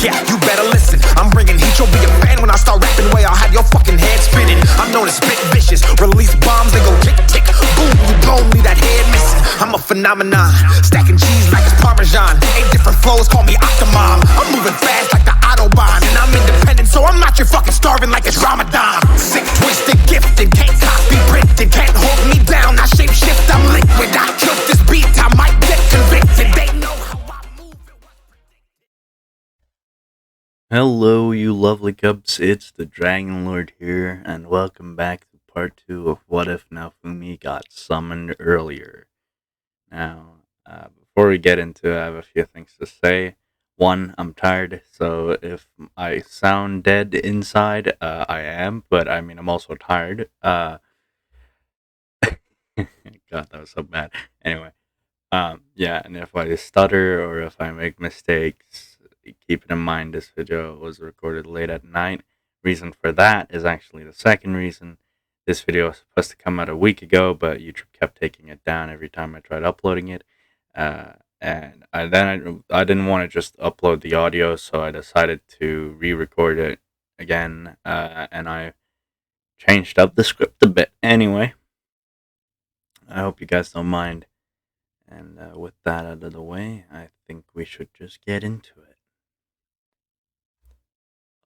Yeah, you better listen. I'm bringing heat, you'll be a fan when I start rapping. Way I'll have your fucking head spinning. I'm known as spit vicious. Release bombs, they go tick tick. Boom, you blown, leave that head missing. I'm a phenomenon, stacking cheese like it's Parmesan. 8 different flows, call me Octomom. I'm moving fast like the Autobahn, and I'm independent, so I'm not your fucking starving like it's Ramadan. Sick, twisted, gifted, can't copy, printed, can't hold me down. I shape shift, I'm liquid. I killed this beat, I might get convicted. They know how I move. Hello, you lovely cubs, it's the Dragon Lord here, and welcome back to part 2 of What If Naofumi Got Summoned Earlier. Now, before we get into it, I have a few things to say. One, I'm tired, so if I sound dead inside, I am, but I mean, I'm also tired. God, that was so bad. Anyway, yeah, and if I stutter or if I make mistakes, keep in mind this video was recorded late at night. Reason for that is actually the second reason. This video was supposed to come out a week ago, but YouTube kept taking it down every time I tried uploading it. And I didn't want to just upload the audio, so I decided to re-record it again, and I changed up the script a bit. Anyway, I hope you guys don't mind. And with that out of the way, I think we should just get into it.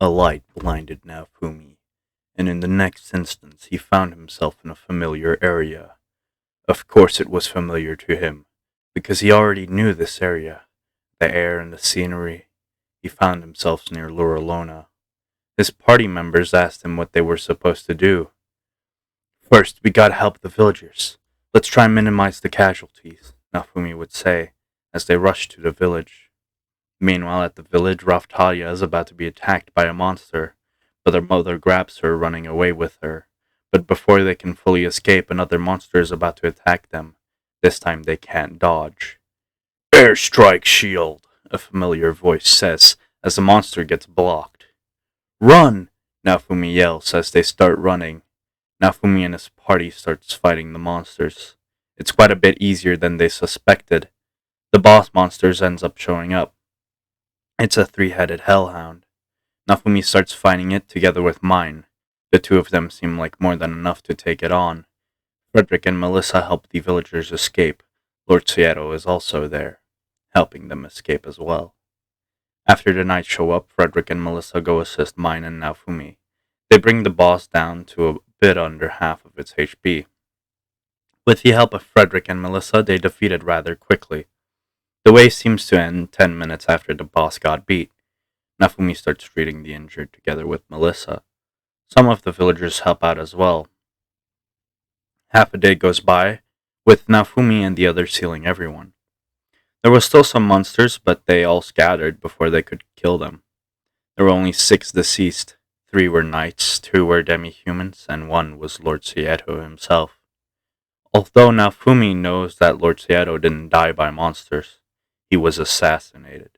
A light blinded Naofumi, and in the next instance he found himself in a familiar area. Of course it was familiar to him, because he already knew this area, the air and the scenery. He found himself near Luralona. His party members asked him what they were supposed to do. First, we gotta help the villagers. Let's try and minimize the casualties, Naofumi would say, as they rushed to the village. Meanwhile, at the village, Raftalia is about to be attacked by a monster, but their mother grabs her, running away with her. But before they can fully escape, another monster is about to attack them. This time they can't dodge. Airstrike shield, a familiar voice says, as the monster gets blocked. Run! Naofumi yells as they start running. Naofumi and his party starts fighting the monsters. It's quite a bit easier than they suspected. The boss monsters ends up showing up. It's a 3-headed hellhound. Naofumi starts fighting it together with Mine. The two of them seem like more than enough to take it on. Frederick and Melissa help the villagers escape. Lord Cieto is also there, helping them escape as well. After the knights show up, Frederick and Melissa go assist Mine and Naofumi. They bring the boss down to a bit under half of its HP. With the help of Frederick and Melissa, they defeat it rather quickly. The wave seems to end 10 minutes after the boss got beat. Naofumi starts treating the injured together with Melissa. Some of the villagers help out as well. Half a day goes by, with Naofumi and the others healing everyone. There were still some monsters, but they all scattered before they could kill them. There were only 6 deceased. 3 were knights, 2 were demi-humans, and 1 was Lord Cieto himself. Although Naofumi knows that Lord Cieto didn't die by monsters, he was assassinated.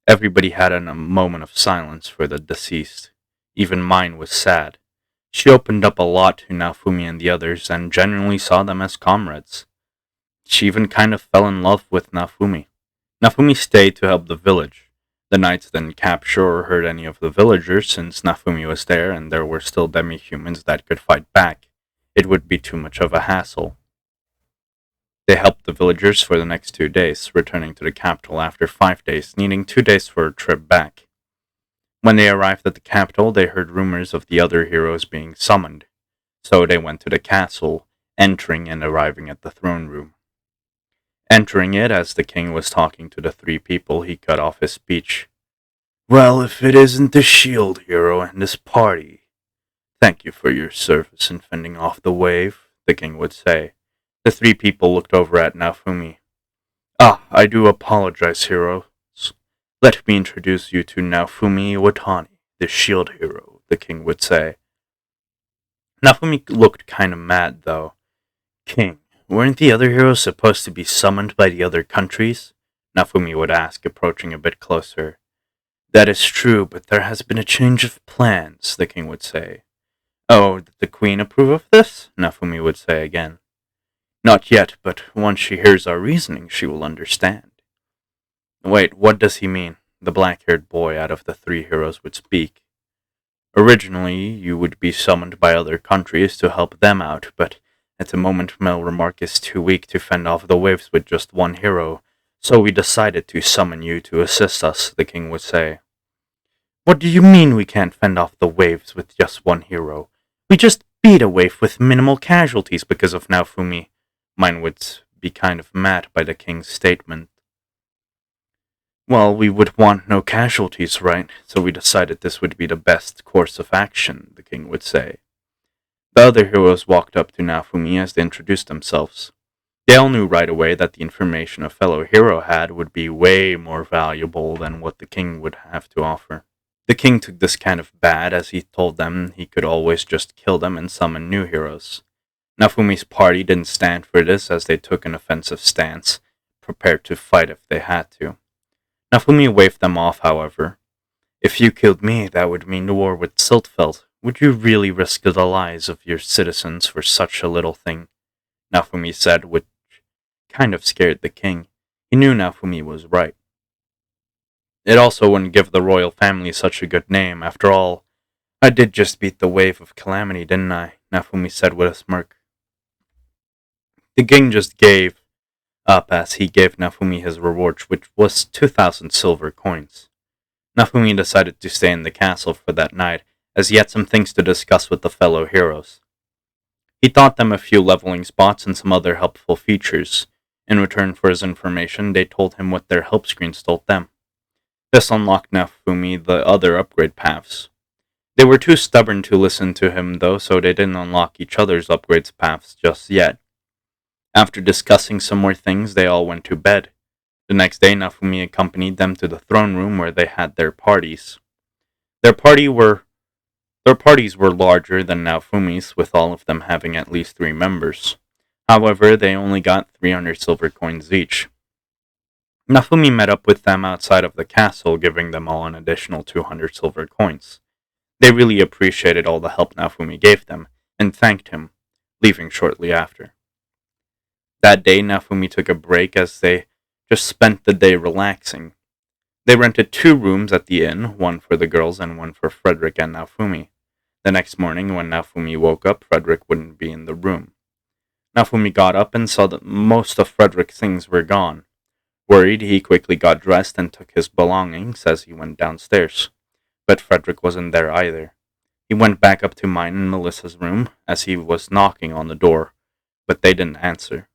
Everybody had a moment of silence for the deceased. Even Mine was sad. She opened up a lot to Naofumi and the others, and genuinely saw them as comrades. She even kind of fell in love with Naofumi. Naofumi stayed to help the village. The knights didn't capture or hurt any of the villagers, since Naofumi was there and there were still demi-humans that could fight back. It would be too much of a hassle. They helped the villagers for the next 2 days, returning to the capital after 5 days, needing 2 days for a trip back. When they arrived at the capital, they heard rumors of the other heroes being summoned, so they went to the castle, entering and arriving at the throne room. Entering it as the king was talking to the 3 people, he cut off his speech. Well, if it isn't the shield hero and his party. Thank you for your service in fending off the wave, the king would say. The 3 people looked over at Naofumi. I do apologize, heroes. Let me introduce you to Naofumi Iwatani, the shield hero, the king would say. Naofumi looked kind of mad, though. King, weren't the other heroes supposed to be summoned by the other countries? Naofumi would ask, approaching a bit closer. That is true, but there has been a change of plans, the king would say. Oh, did the queen approve of this? Naofumi would say again. Not yet, but once she hears our reasoning, she will understand. Wait, what does he mean? the black-haired boy out of the three heroes would speak. Originally, you would be summoned by other countries to help them out, but at the moment Melremark is too weak to fend off the waves with just one hero, so we decided to summon you to assist us, the king would say. What do you mean we can't fend off the waves with just one hero? We just beat a wave with minimal casualties because of Naofumi. Mine would be kind of mad by the king's statement. Well, we would want no casualties, right? So we decided this would be the best course of action, the king would say. The other heroes walked up to Naofumi as they introduced themselves. They all knew right away that the information a fellow hero had would be way more valuable than what the king would have to offer. The king took this kind of bad as he told them he could always just kill them and summon new heroes. Naofumi's party didn't stand for this as they took an offensive stance, prepared to fight if they had to. Naofumi waved them off, however. If you killed me, that would mean the war with Siltfeld. Would you really risk the lives of your citizens for such a little thing? Naofumi said, which kind of scared the king. He knew Naofumi was right. It also wouldn't give the royal family such a good name. After all, I did just beat the wave of calamity, didn't I? Naofumi said with a smirk. The king just gave up as he gave Naofumi his reward, which was 2,000 silver coins. Naofumi decided to stay in the castle for that night, as he had some things to discuss with the fellow heroes. He taught them a few leveling spots and some other helpful features. In return for his information, they told him what their help screens told them. This unlocked Naofumi the other upgrade paths. They were too stubborn to listen to him, though, so they didn't unlock each other's upgrades paths just yet. After discussing some more things, they all went to bed. The next day, Naofumi accompanied them to the throne room where they had their parties. Their parties were larger than Naofumi's, with all of them having at least 3 members. However, they only got 300 silver coins each. Naofumi met up with them outside of the castle, giving them all an additional 200 silver coins. They really appreciated all the help Naofumi gave them, and thanked him, leaving shortly after. That day, Naofumi took a break as they just spent the day relaxing. They rented 2 rooms at the inn, one for the girls and one for Frederick and Naofumi. The next morning, when Naofumi woke up, Frederick wouldn't be in the room. Naofumi got up and saw that most of Frederick's things were gone. Worried, he quickly got dressed and took his belongings as he went downstairs. But Frederick wasn't there either. He went back up to mine and Melissa's room as he was knocking on the door, but they didn't answer.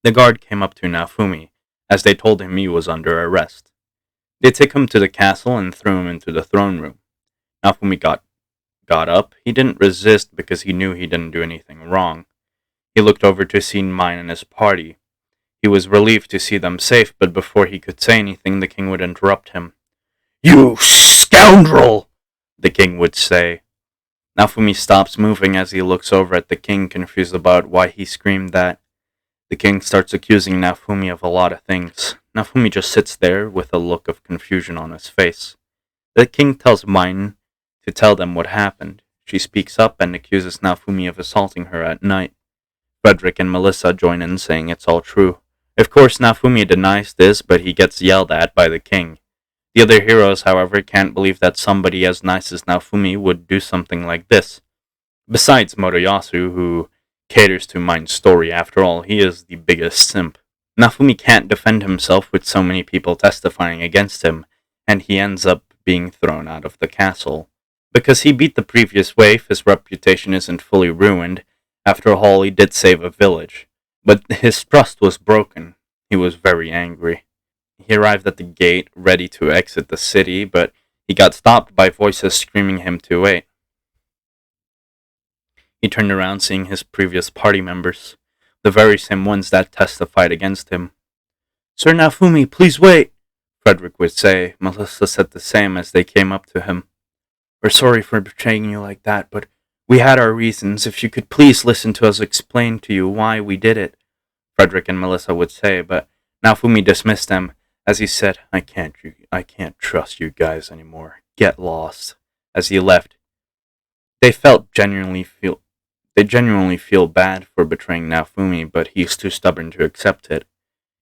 The guard came up to Naofumi as they told him he was under arrest. They took him to the castle and threw him into the throne room. Naofumi got up. He didn't resist because he knew he didn't do anything wrong. He looked over to see mine and his party. He was relieved to see them safe, but before he could say anything, the king would interrupt him. "You scoundrel!" the king would say. Naofumi stops moving as he looks over at the king, confused about why he screamed that. The king starts accusing Naofumi of a lot of things. Naofumi just sits there with a look of confusion on his face. The king tells mine to tell them what happened. She speaks up and accuses Naofumi of assaulting her at night. Frederick and Melissa join in saying it's all true. Of course, Naofumi denies this, but he gets yelled at by the king. The other heroes, however, can't believe that somebody as nice as Naofumi would do something like this. Besides Moroyasu, who caters to mine's story, after all, he is the biggest simp. Naofumi can't defend himself with so many people testifying against him, and he ends up being thrown out of the castle. Because he beat the previous wave, his reputation isn't fully ruined. After all, he did save a village. But his trust was broken. He was very angry. He arrived at the gate, ready to exit the city, but he got stopped by voices screaming him to wait. He turned around, seeing his previous party members, the very same ones that testified against him. "Sir Naofumi, please wait," Frederick would say. Melissa said the same as they came up to him. "We're sorry for betraying you like that, but we had our reasons. If you could please listen to us explain to you why we did it," Frederick and Melissa would say, but Naofumi dismissed them as he said, I can't trust you guys anymore. Get lost." As he left, they genuinely feel bad for betraying Naofumi, but he's too stubborn to accept it.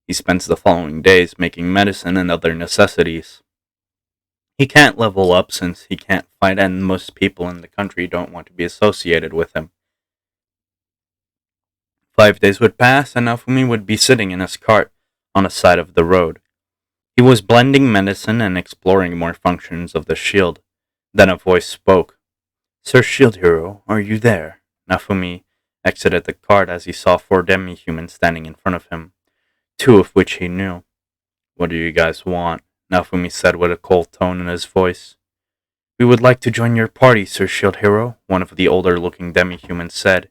He spends the following days making medicine and other necessities. He can't level up since he can't fight, and most people in the country don't want to be associated with him. 5 days would pass, and Naofumi would be sitting in his cart on the side of the road. He was blending medicine and exploring more functions of the shield. Then a voice spoke. "Sir Shield Hero, are you there?" Naofumi exited the cart as he saw 4 demi-humans standing in front of him, 2 of which he knew. "What do you guys want?" Naofumi said with a cold tone in his voice. "We would like to join your party, Sir Shield Hero," one of the older-looking demi-humans said.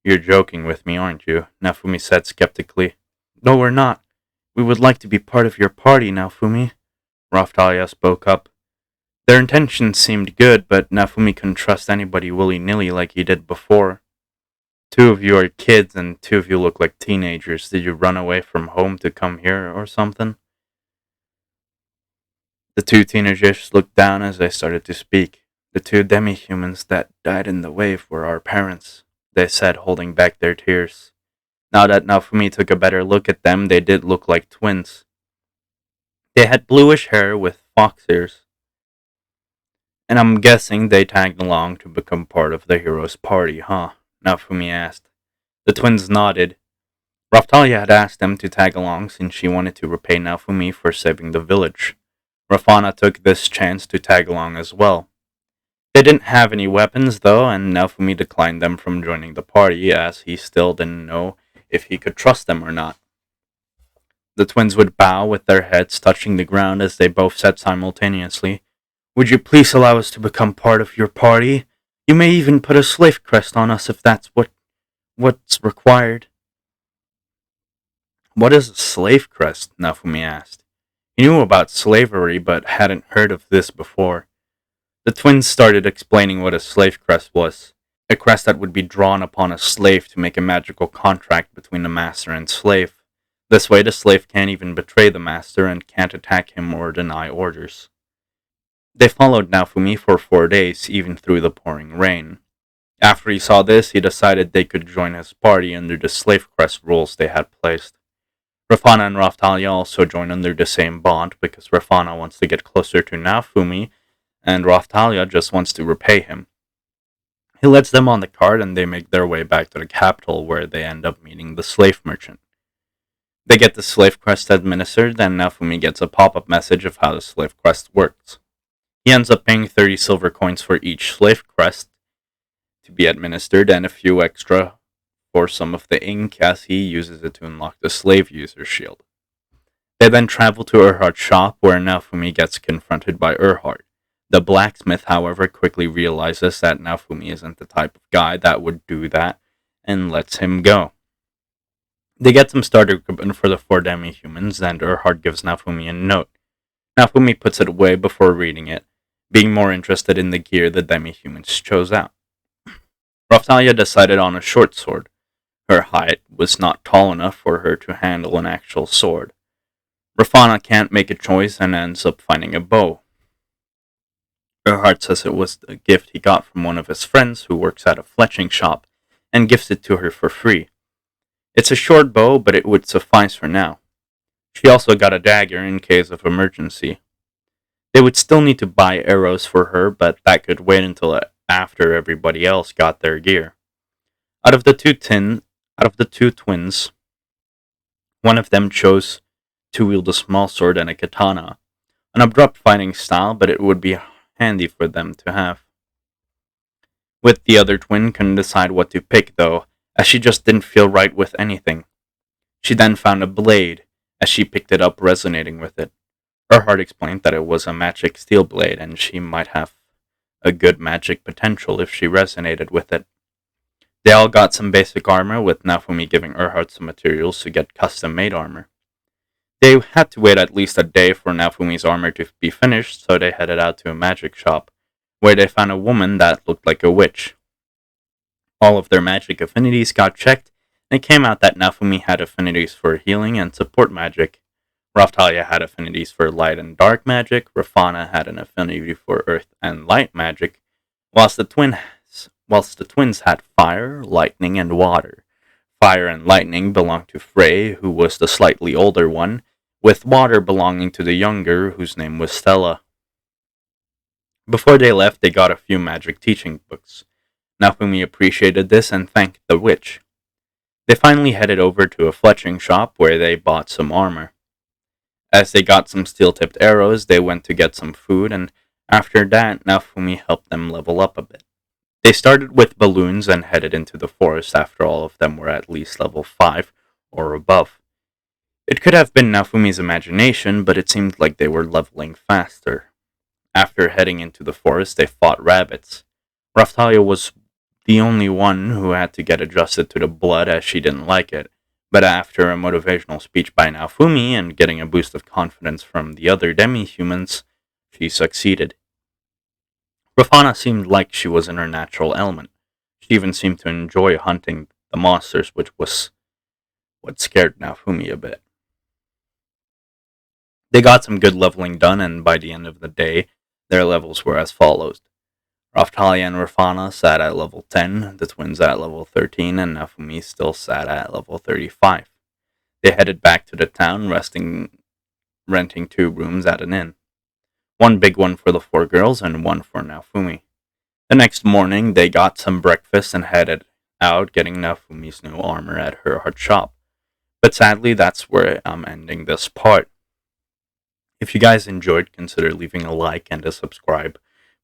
"You're joking with me, aren't you?" Naofumi said skeptically. "No, we're not. We would like to be part of your party, Naofumi," Raftalia spoke up. Their intentions seemed good, but Naofumi couldn't trust anybody willy-nilly like he did before. 2 of you are kids, and 2 of you look like teenagers. Did you run away from home to come here or something? The 2 teenagers looked down as they started to speak. "The 2 demi-humans that died in the wave were our parents," they said, holding back their tears. Now that Naofumi took a better look at them, they did look like twins. They had bluish hair with fox ears. "And I'm guessing they tagged along to become part of the hero's party, huh?" Naofumi asked. The twins nodded. Raftalia had asked them to tag along since she wanted to repay Naofumi for saving the village. Rafana took this chance to tag along as well. They didn't have any weapons, though, and Naofumi declined them from joining the party, as he still didn't know if he could trust them or not. The twins would bow with their heads touching the ground as they both said simultaneously, "Would you please allow us to become part of your party? You may even put a slave crest on us if that's what's required." "What is a slave crest?" Naofumi asked. He knew about slavery, but hadn't heard of this before. The twins started explaining what a slave crest was. A crest that would be drawn upon a slave to make a magical contract between the master and slave. This way the slave can't even betray the master and can't attack him or deny orders. They followed Naofumi for 4 days, even through the pouring rain. After he saw this, he decided they could join his party under the slave crest rules they had placed. Rafana and Raftalia also join under the same bond because Rafana wants to get closer to Naofumi, and Raftalia just wants to repay him. He lets them on the cart and they make their way back to the capital where they end up meeting the slave merchant. They get the slave crest administered and Naofumi gets a pop-up message of how the slave crest works. He ends up paying 30 silver coins for each slave crest to be administered and a few extra for some of the ink as he uses it to unlock the slave user shield. They then travel to Erhard's shop where Naofumi gets confronted by Erhard. The blacksmith, however, quickly realizes that Naofumi isn't the type of guy that would do that and lets him go. They get some starter equipment for the 4 demi-humans and Erhard gives Naofumi a note. Naofumi puts it away before reading it, being more interested in the gear the demi-humans chose out. Raftalia decided on a short sword. Her height was not tall enough for her to handle an actual sword. Rafana can't make a choice and ends up finding a bow. Erhard says it was a gift he got from one of his friends who works at a fletching shop and gives it to her for free. It's a short bow, but it would suffice for now. She also got a dagger in case of emergency. They would still need to buy arrows for her, but that could wait until after everybody else got their gear. Out of the two twins, one of them chose to wield a small sword and a katana, an abrupt fighting style, but it would be handy for them to have. With the other twin couldn't decide what to pick though, as she just didn't feel right with anything. She then found a blade, as she picked it up resonating with it. Erhard explained that it was a magic steel blade and she might have a good magic potential if she resonated with it. They all got some basic armor, with Naofumi giving Erhard some materials to get custom-made armor. They had to wait at least a day for Naofumi's armor to be finished, so they headed out to a magic shop, where they found a woman that looked like a witch. All of their magic affinities got checked, and it came out that Naofumi had affinities for healing and support magic. Raftalia had affinities for light and dark magic, Rafana had an affinity for earth and light magic, whilst the twins had fire, lightning, and water. Fire and lightning belonged to Frey, who was the slightly older one, with water belonging to the younger, whose name was Stella. Before they left, they got a few magic teaching books. Naofumi appreciated this and thanked the witch. They finally headed over to a fletching shop where they bought some armor. As they got some steel-tipped arrows, they went to get some food, and after that, Naofumi helped them level up a bit. They started with balloons and headed into the forest after all of them were at least level 5 or above. It could have been Naofumi's imagination, but it seemed like they were leveling faster. After heading into the forest, they fought rabbits. Raftalia was the only one who had to get adjusted to the blood as she didn't like it, but after a motivational speech by Naofumi and getting a boost of confidence from the other demi-humans, she succeeded. Rafana seemed like she was in her natural element. She even seemed to enjoy hunting the monsters, which was what scared Naofumi a bit. They got some good leveling done, and by the end of the day, their levels were as follows. Raftalia and Rafana sat at level 10, the twins at level 13, and Naofumi still sat at level 35. They headed back to the town, renting 2 rooms at an inn. One big one for the 4 girls and one for Naofumi. The next morning, they got some breakfast and headed out, getting Naofumi's new armor at her hut shop. But sadly, that's where I'm ending this part. If you guys enjoyed, consider leaving a like and a subscribe.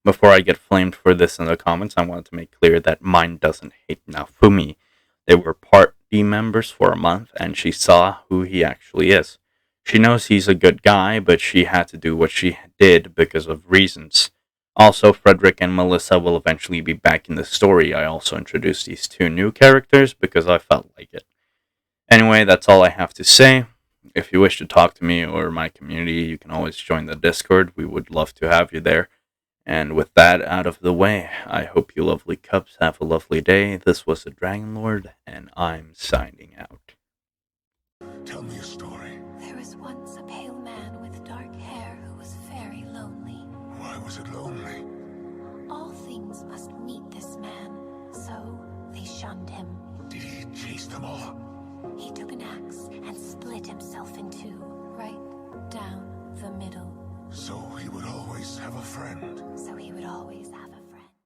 Before I get flamed for this in the comments, I wanted to make clear that mine doesn't hate Naofumi. They were party members for a month, and she saw who he actually is. She knows he's a good guy, but she had to do what she did because of reasons. Also, Frederick and Melissa will eventually be back in the story. I also introduced these 2 new characters because I felt like it. Anyway, that's all I have to say. If you wish to talk to me or my community, you can always join the Discord. We would love to have you there. And with that out of the way, I hope you lovely cubs have a lovely day. This was the Dragon Lord, and I'm signing out. Tell me a story. There was once a pale man with dark hair who was very lonely. Why was it lonely? All things must meet this man, so they shunned him. Did he chase them all? He took an axe and split himself in 2, right down the middle. So he would always have a friend. So he would always have